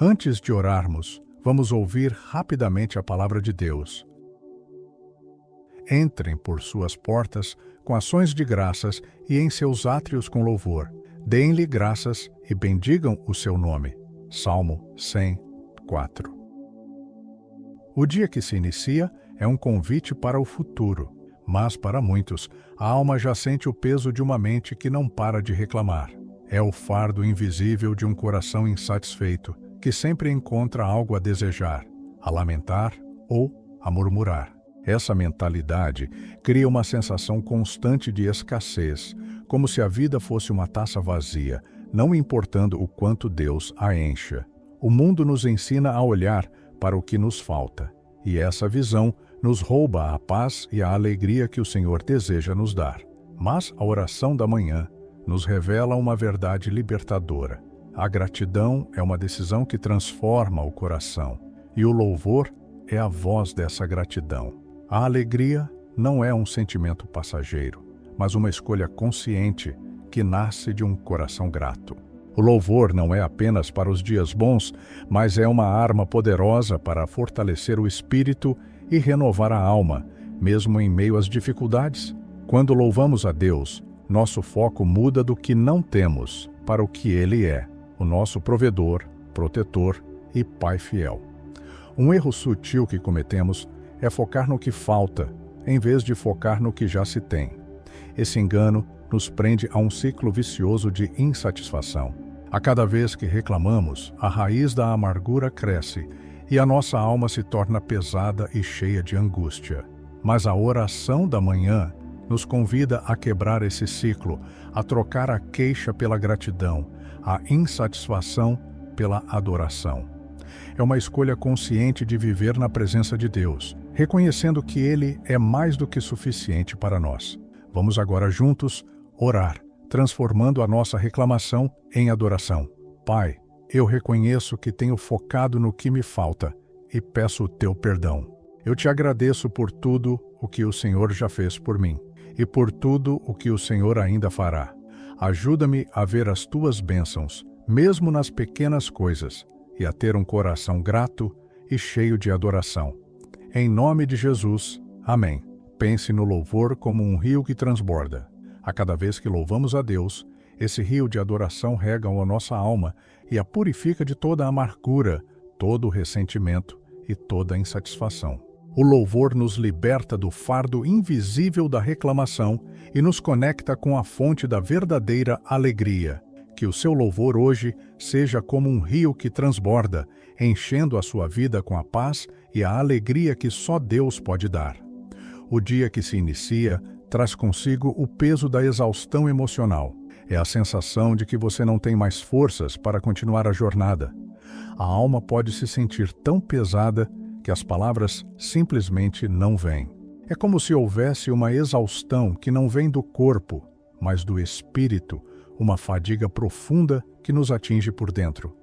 Antes de orarmos, vamos ouvir rapidamente a palavra de Deus. Entrem por suas portas com ações de graças e em seus átrios com louvor. Deem-lhe graças e bendigam o seu nome. Salmo 104. O dia que se inicia é um convite para o futuro, mas para muitos, a alma já sente o peso de uma mente que não para de reclamar. É o fardo invisível de um coração insatisfeito, que sempre encontra algo a desejar, a lamentar ou a murmurar. Essa mentalidade cria uma sensação constante de escassez, como se a vida fosse uma taça vazia, não importando o quanto Deus a encha. O mundo nos ensina a olhar para o que nos falta, e essa visão nos rouba a paz e a alegria que o Senhor deseja nos dar. Mas a oração da manhã nos revela uma verdade libertadora. A gratidão é uma decisão que transforma o coração, e o louvor é a voz dessa gratidão. A alegria não é um sentimento passageiro, mas uma escolha consciente que nasce de um coração grato. O louvor não é apenas para os dias bons, mas é uma arma poderosa para fortalecer o espírito e renovar a alma, mesmo em meio às dificuldades. Quando louvamos a Deus, nosso foco muda do que não temos para o que Ele é, o nosso provedor, protetor e Pai fiel. Um erro sutil que cometemos é focar no que falta, em vez de focar no que já se tem. Esse engano nos prende a um ciclo vicioso de insatisfação. A cada vez que reclamamos, a raiz da amargura cresce e a nossa alma se torna pesada e cheia de angústia. Mas a oração da manhã nos convida a quebrar esse ciclo, a trocar a queixa pela gratidão, a insatisfação pela adoração. É uma escolha consciente de viver na presença de Deus, reconhecendo que Ele é mais do que suficiente para nós. Vamos agora juntos orar, transformando a nossa reclamação em adoração. Pai, eu reconheço que tenho focado no que me falta e peço o teu perdão. Eu te agradeço por tudo o que o Senhor já fez por mim e por tudo o que o Senhor ainda fará. Ajuda-me a ver as tuas bênçãos, mesmo nas pequenas coisas, e a ter um coração grato e cheio de adoração. Em nome de Jesus, amém. Pense no louvor como um rio que transborda. A cada vez que louvamos a Deus, esse rio de adoração rega a nossa alma e a purifica de toda a amargura, todo o ressentimento e toda a insatisfação. O louvor nos liberta do fardo invisível da reclamação e nos conecta com a fonte da verdadeira alegria. Que o seu louvor hoje seja como um rio que transborda, enchendo a sua vida com a paz e a alegria que só Deus pode dar. O dia que se inicia traz consigo o peso da exaustão emocional. É a sensação de que você não tem mais forças para continuar a jornada. A alma pode se sentir tão pesada que as palavras simplesmente não vêm. É como se houvesse uma exaustão que não vem do corpo, mas do espírito, uma fadiga profunda que nos atinge por dentro.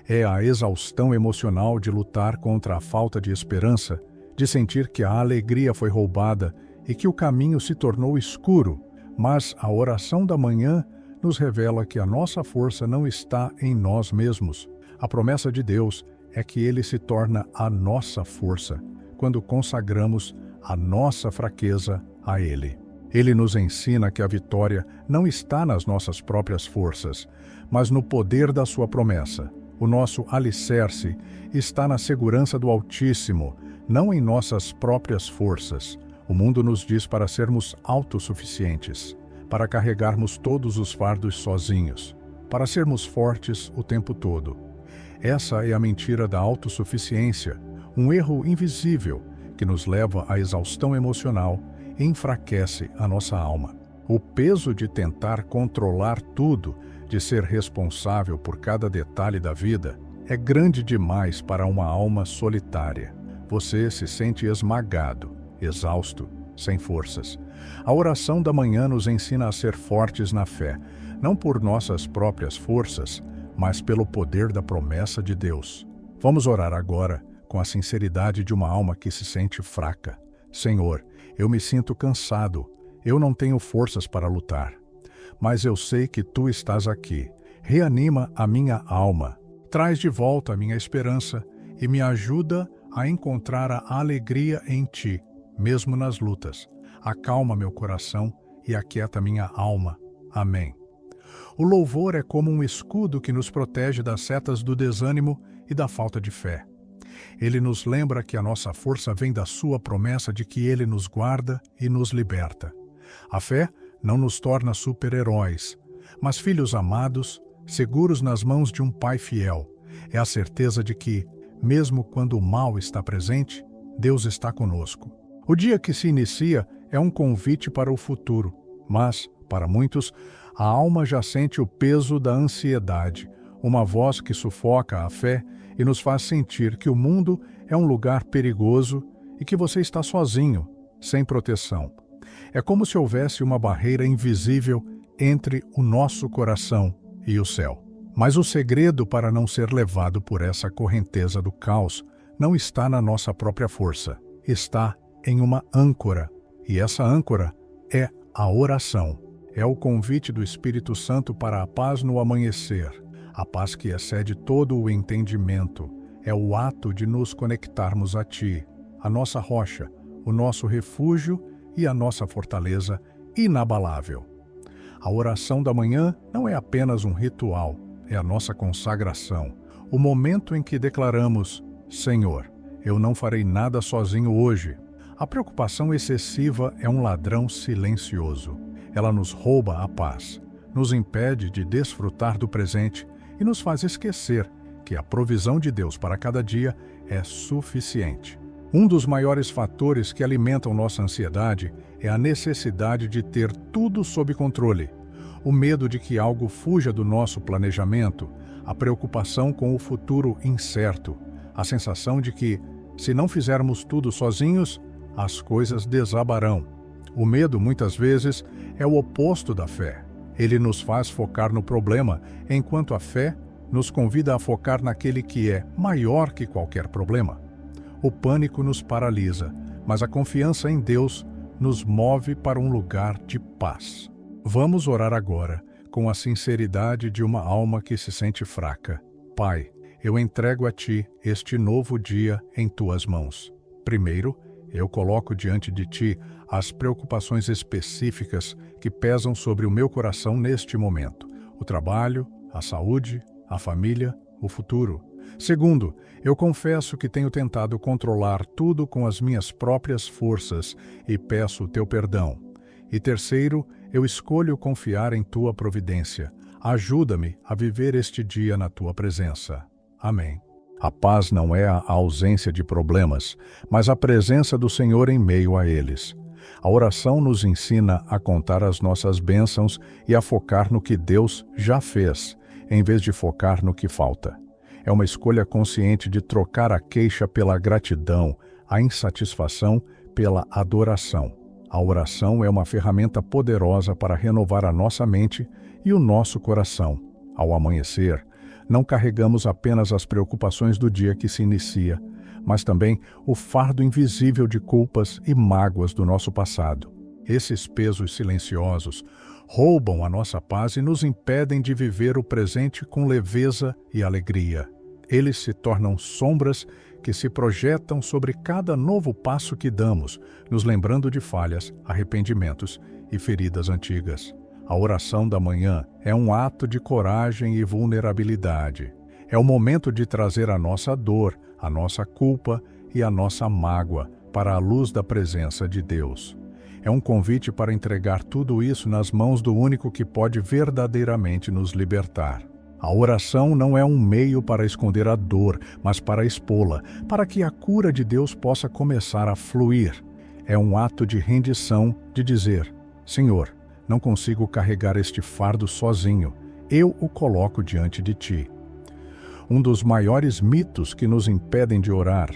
É a exaustão emocional de lutar contra a falta de esperança, de sentir que a alegria foi roubada e que o caminho se tornou escuro, mas a oração da manhã nos revela que a nossa força não está em nós mesmos. A promessa de Deus é que Ele se torna a nossa força, quando consagramos a nossa fraqueza a Ele. Ele nos ensina que a vitória não está nas nossas próprias forças, mas no poder da sua promessa. O nosso alicerce está na segurança do Altíssimo, não em nossas próprias forças. O mundo nos diz para sermos autossuficientes, para carregarmos todos os fardos sozinhos, para sermos fortes o tempo todo. Essa é a mentira da autossuficiência, um erro invisível que nos leva à exaustão emocional e enfraquece a nossa alma. O peso de tentar controlar tudo, de ser responsável por cada detalhe da vida, é grande demais para uma alma solitária. Você se sente esmagado, exausto, sem forças. A oração da manhã nos ensina a ser fortes na fé, não por nossas próprias forças, mas pelo poder da promessa de Deus. Vamos orar agora com a sinceridade de uma alma que se sente fraca. Senhor, eu me sinto cansado, eu não tenho forças para lutar. Mas eu sei que Tu estás aqui. Reanima a minha alma. Traz de volta a minha esperança e me ajuda a encontrar a alegria em Ti, mesmo nas lutas. Acalma meu coração e aquieta minha alma. Amém. O louvor é como um escudo que nos protege das setas do desânimo e da falta de fé. Ele nos lembra que a nossa força vem da sua promessa de que Ele nos guarda e nos liberta. A fé não nos torna super-heróis, mas filhos amados, seguros nas mãos de um Pai fiel. É a certeza de que, mesmo quando o mal está presente, Deus está conosco. O dia que se inicia é um convite para o futuro, mas, para muitos, a alma já sente o peso da ansiedade, uma voz que sufoca a fé e nos faz sentir que o mundo é um lugar perigoso e que você está sozinho, sem proteção. É como se houvesse uma barreira invisível entre o nosso coração e o céu. Mas o segredo para não ser levado por essa correnteza do caos não está na nossa própria força, está em uma âncora, e essa âncora é a oração. É o convite do Espírito Santo para a paz no amanhecer, a paz que excede todo o entendimento. É o ato de nos conectarmos a Ti, a nossa rocha, o nosso refúgio e a nossa fortaleza inabalável. A oração da manhã não é apenas um ritual, é a nossa consagração, o momento em que declaramos: Senhor, eu não farei nada sozinho hoje. A preocupação excessiva é um ladrão silencioso. Ela nos rouba a paz, nos impede de desfrutar do presente e nos faz esquecer que a provisão de Deus para cada dia é suficiente. Um dos maiores fatores que alimentam nossa ansiedade é a necessidade de ter tudo sob controle. O medo de que algo fuja do nosso planejamento, a preocupação com o futuro incerto, a sensação de que, se não fizermos tudo sozinhos, as coisas desabarão. O medo, muitas vezes, é o oposto da fé. Ele nos faz focar no problema, enquanto a fé nos convida a focar naquele que é maior que qualquer problema. O pânico nos paralisa, mas a confiança em Deus nos move para um lugar de paz. Vamos orar agora, com a sinceridade de uma alma que se sente fraca. Pai, eu entrego a Ti este novo dia em Tuas mãos. Primeiro, eu coloco diante de Ti as preocupações específicas que pesam sobre o meu coração neste momento: o trabalho, a saúde, a família, o futuro. Segundo, eu confesso que tenho tentado controlar tudo com as minhas próprias forças e peço o Teu perdão. E terceiro, eu escolho confiar em Tua providência. Ajuda-me a viver este dia na Tua presença. Amém. A paz não é a ausência de problemas, mas a presença do Senhor em meio a eles. A oração nos ensina a contar as nossas bênçãos e a focar no que Deus já fez, em vez de focar no que falta. É uma escolha consciente de trocar a queixa pela gratidão, a insatisfação pela adoração. A oração é uma ferramenta poderosa para renovar a nossa mente e o nosso coração. Ao amanhecer, não carregamos apenas as preocupações do dia que se inicia, mas também o fardo invisível de culpas e mágoas do nosso passado. Esses pesos silenciosos roubam a nossa paz e nos impedem de viver o presente com leveza e alegria. Eles se tornam sombras que se projetam sobre cada novo passo que damos, nos lembrando de falhas, arrependimentos e feridas antigas. A oração da manhã é um ato de coragem e vulnerabilidade. É o momento de trazer a nossa dor, a nossa culpa e a nossa mágoa para a luz da presença de Deus. É um convite para entregar tudo isso nas mãos do único que pode verdadeiramente nos libertar. A oração não é um meio para esconder a dor, mas para expô-la, para que a cura de Deus possa começar a fluir. É um ato de rendição, de dizer: Senhor, não consigo carregar este fardo sozinho, eu o coloco diante de Ti. Um dos maiores mitos que nos impedem de orar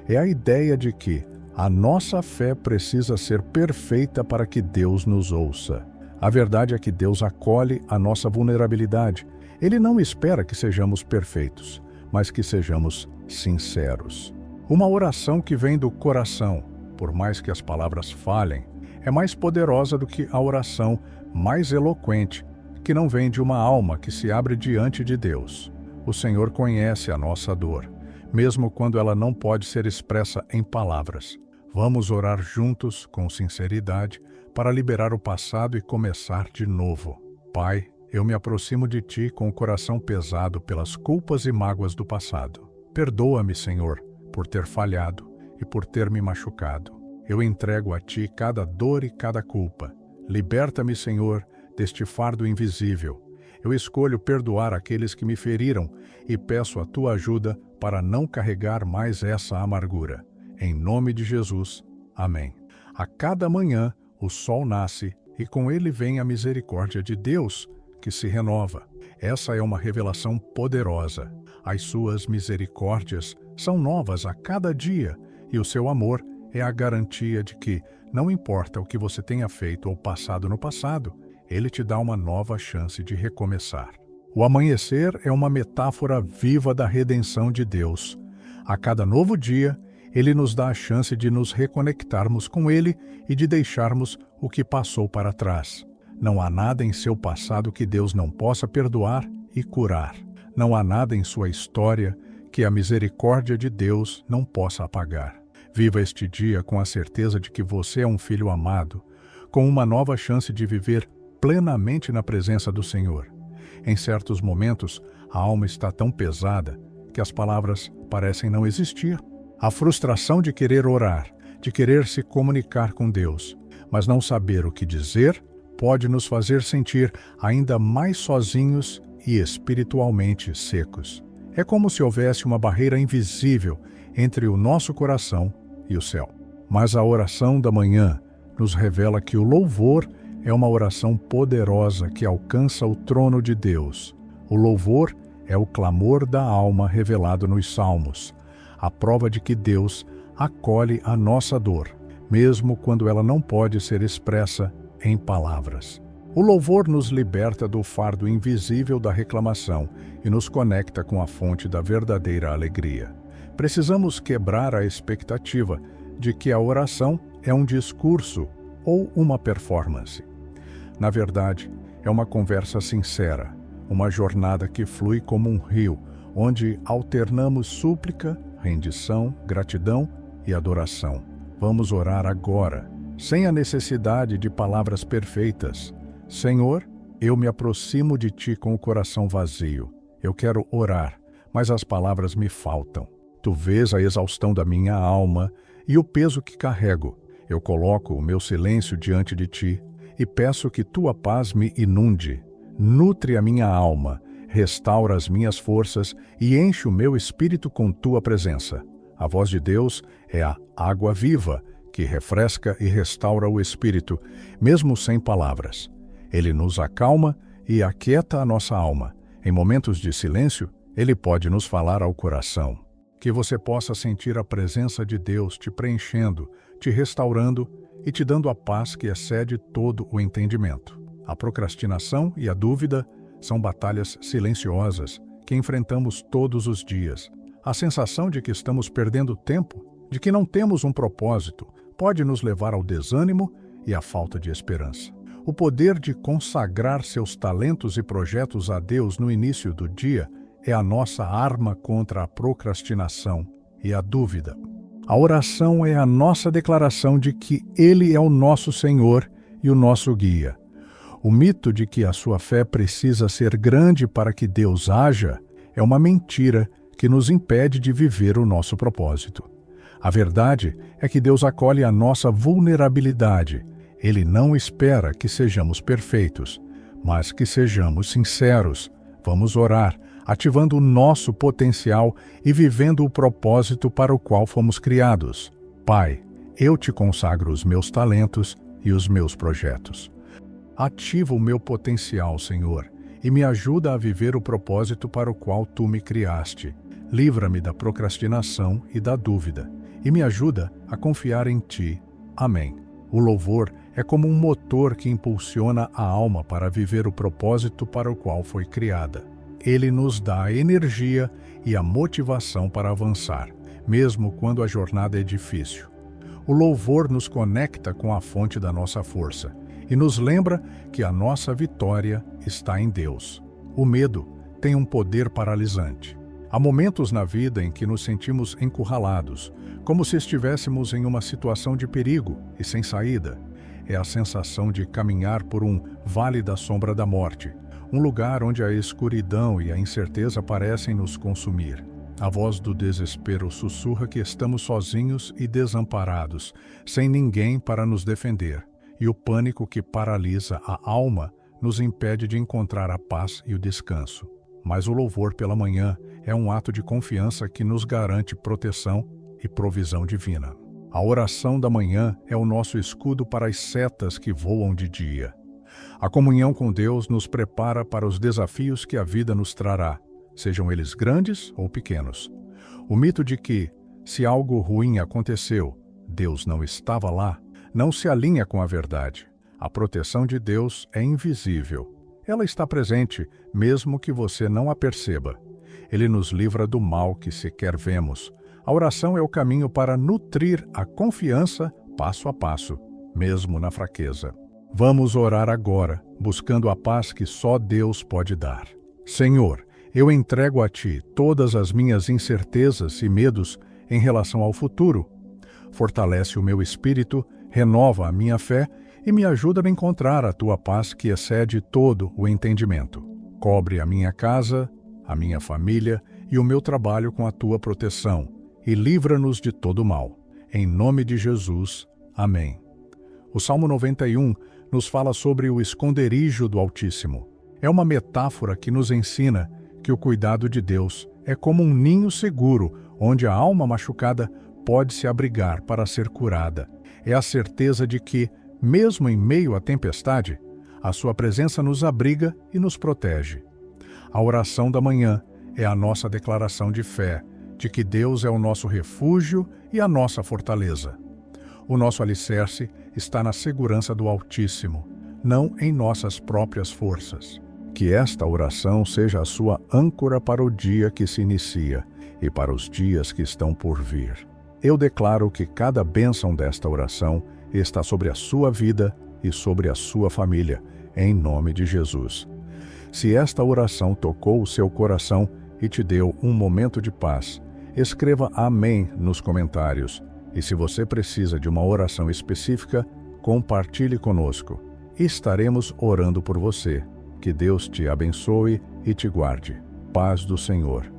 é a ideia de que a nossa fé precisa ser perfeita para que Deus nos ouça. A verdade é que Deus acolhe a nossa vulnerabilidade. Ele não espera que sejamos perfeitos, mas que sejamos sinceros. Uma oração que vem do coração, por mais que as palavras falhem, é mais poderosa do que a oração mais eloquente, que não vem de uma alma que se abre diante de Deus. O Senhor conhece a nossa dor, mesmo quando ela não pode ser expressa em palavras. Vamos orar juntos, com sinceridade, para liberar o passado e começar de novo. Pai, eu me aproximo de Ti com o coração pesado pelas culpas e mágoas do passado. Perdoa-me, Senhor, por ter falhado e por ter me machucado. Eu entrego a Ti cada dor e cada culpa. Liberta-me, Senhor, deste fardo invisível. Eu escolho perdoar aqueles que me feriram e peço a Tua ajuda para não carregar mais essa amargura. Em nome de Jesus. Amém. A cada manhã o sol nasce e com ele vem a misericórdia de Deus, que se renova. Essa é uma revelação poderosa. As suas misericórdias são novas a cada dia e o seu amor é a garantia de que, não importa o que você tenha feito ou passado no passado, ele te dá uma nova chance de recomeçar. O amanhecer é uma metáfora viva da redenção de Deus. A cada novo dia, ele nos dá a chance de nos reconectarmos com ele e de deixarmos o que passou para trás. Não há nada em seu passado que Deus não possa perdoar e curar. Não há nada em sua história que a misericórdia de Deus não possa apagar. Viva este dia com a certeza de que você é um filho amado, com uma nova chance de viver plenamente na presença do Senhor. Em certos momentos, a alma está tão pesada que as palavras parecem não existir. A frustração de querer orar, de querer se comunicar com Deus, mas não saber o que dizer, pode nos fazer sentir ainda mais sozinhos e espiritualmente secos. É como se houvesse uma barreira invisível entre o nosso coração e o céu. Mas a oração da manhã nos revela que o louvor é uma oração poderosa que alcança o trono de Deus. O louvor é o clamor da alma revelado nos Salmos, a prova de que Deus acolhe a nossa dor, mesmo quando ela não pode ser expressa em palavras. O louvor nos liberta do fardo invisível da reclamação e nos conecta com a fonte da verdadeira alegria. Precisamos quebrar a expectativa de que a oração é um discurso ou uma performance. Na verdade, é uma conversa sincera, uma jornada que flui como um rio, onde alternamos súplica, rendição, gratidão e adoração. Vamos orar agora, sem a necessidade de palavras perfeitas. Senhor, eu me aproximo de Ti com o coração vazio. Eu quero orar, mas as palavras me faltam. Tu vês a exaustão da minha alma e o peso que carrego. Eu coloco o meu silêncio diante de Ti e peço que Tua paz me inunde. Nutre a minha alma, restaura as minhas forças e enche o meu espírito com Tua presença. A voz de Deus é a água viva que refresca e restaura o espírito, mesmo sem palavras. Ele nos acalma e aquieta a nossa alma. Em momentos de silêncio, Ele pode nos falar ao coração. Que você possa sentir a presença de Deus te preenchendo, te restaurando e te dando a paz que excede todo o entendimento. A procrastinação e a dúvida são batalhas silenciosas que enfrentamos todos os dias. A sensação de que estamos perdendo tempo, de que não temos um propósito, pode nos levar ao desânimo e à falta de esperança. O poder de consagrar seus talentos e projetos a Deus no início do dia é a nossa arma contra a procrastinação e a dúvida. A oração é a nossa declaração de que Ele é o nosso Senhor e o nosso guia. O mito de que a sua fé precisa ser grande para que Deus haja é uma mentira que nos impede de viver o nosso propósito. A verdade é que Deus acolhe a nossa vulnerabilidade. Ele não espera que sejamos perfeitos, mas que sejamos sinceros. Vamos orar, ativando o nosso potencial e vivendo o propósito para o qual fomos criados. Pai, eu te consagro os meus talentos e os meus projetos. Ativa o meu potencial, Senhor, e me ajuda a viver o propósito para o qual Tu me criaste. Livra-me da procrastinação e da dúvida, e me ajuda a confiar em Ti. Amém. O louvor é como um motor que impulsiona a alma para viver o propósito para o qual foi criada. Ele nos dá a energia e a motivação para avançar, mesmo quando a jornada é difícil. O louvor nos conecta com a fonte da nossa força e nos lembra que a nossa vitória está em Deus. O medo tem um poder paralisante. Há momentos na vida em que nos sentimos encurralados, como se estivéssemos em uma situação de perigo e sem saída. É a sensação de caminhar por um vale da sombra da morte, um lugar onde a escuridão e a incerteza parecem nos consumir. A voz do desespero sussurra que estamos sozinhos e desamparados, sem ninguém para nos defender, e o pânico que paralisa a alma nos impede de encontrar a paz e o descanso. Mas o louvor pela manhã é um ato de confiança que nos garante proteção e provisão divina. A oração da manhã é o nosso escudo para as setas que voam de dia. A comunhão com Deus nos prepara para os desafios que a vida nos trará, sejam eles grandes ou pequenos. O mito de que, se algo ruim aconteceu, Deus não estava lá, não se alinha com a verdade. A proteção de Deus é invisível. Ela está presente, mesmo que você não a perceba. Ele nos livra do mal que sequer vemos. A oração é o caminho para nutrir a confiança passo a passo, mesmo na fraqueza. Vamos orar agora, buscando a paz que só Deus pode dar. Senhor, eu entrego a Ti todas as minhas incertezas e medos em relação ao futuro. Fortalece o meu espírito, renova a minha fé e me ajuda a encontrar a Tua paz que excede todo o entendimento. Cobre a minha casa, a minha família e o meu trabalho com a Tua proteção e livra-nos de todo mal. Em nome de Jesus. Amém. O Salmo 91 nos fala sobre o esconderijo do Altíssimo. É uma metáfora que nos ensina que o cuidado de Deus é como um ninho seguro, onde a alma machucada pode se abrigar para ser curada. É a certeza de que, mesmo em meio à tempestade, a sua presença nos abriga e nos protege. A oração da manhã é a nossa declaração de fé, de que Deus é o nosso refúgio e a nossa fortaleza. O nosso alicerce está na segurança do Altíssimo, não em nossas próprias forças. Que esta oração seja a sua âncora para o dia que se inicia e para os dias que estão por vir. Eu declaro que cada bênção desta oração está sobre a sua vida e sobre a sua família, em nome de Jesus. Se esta oração tocou o seu coração e te deu um momento de paz, escreva Amém nos comentários. E se você precisa de uma oração específica, compartilhe conosco. Estaremos orando por você. Que Deus te abençoe e te guarde. Paz do Senhor.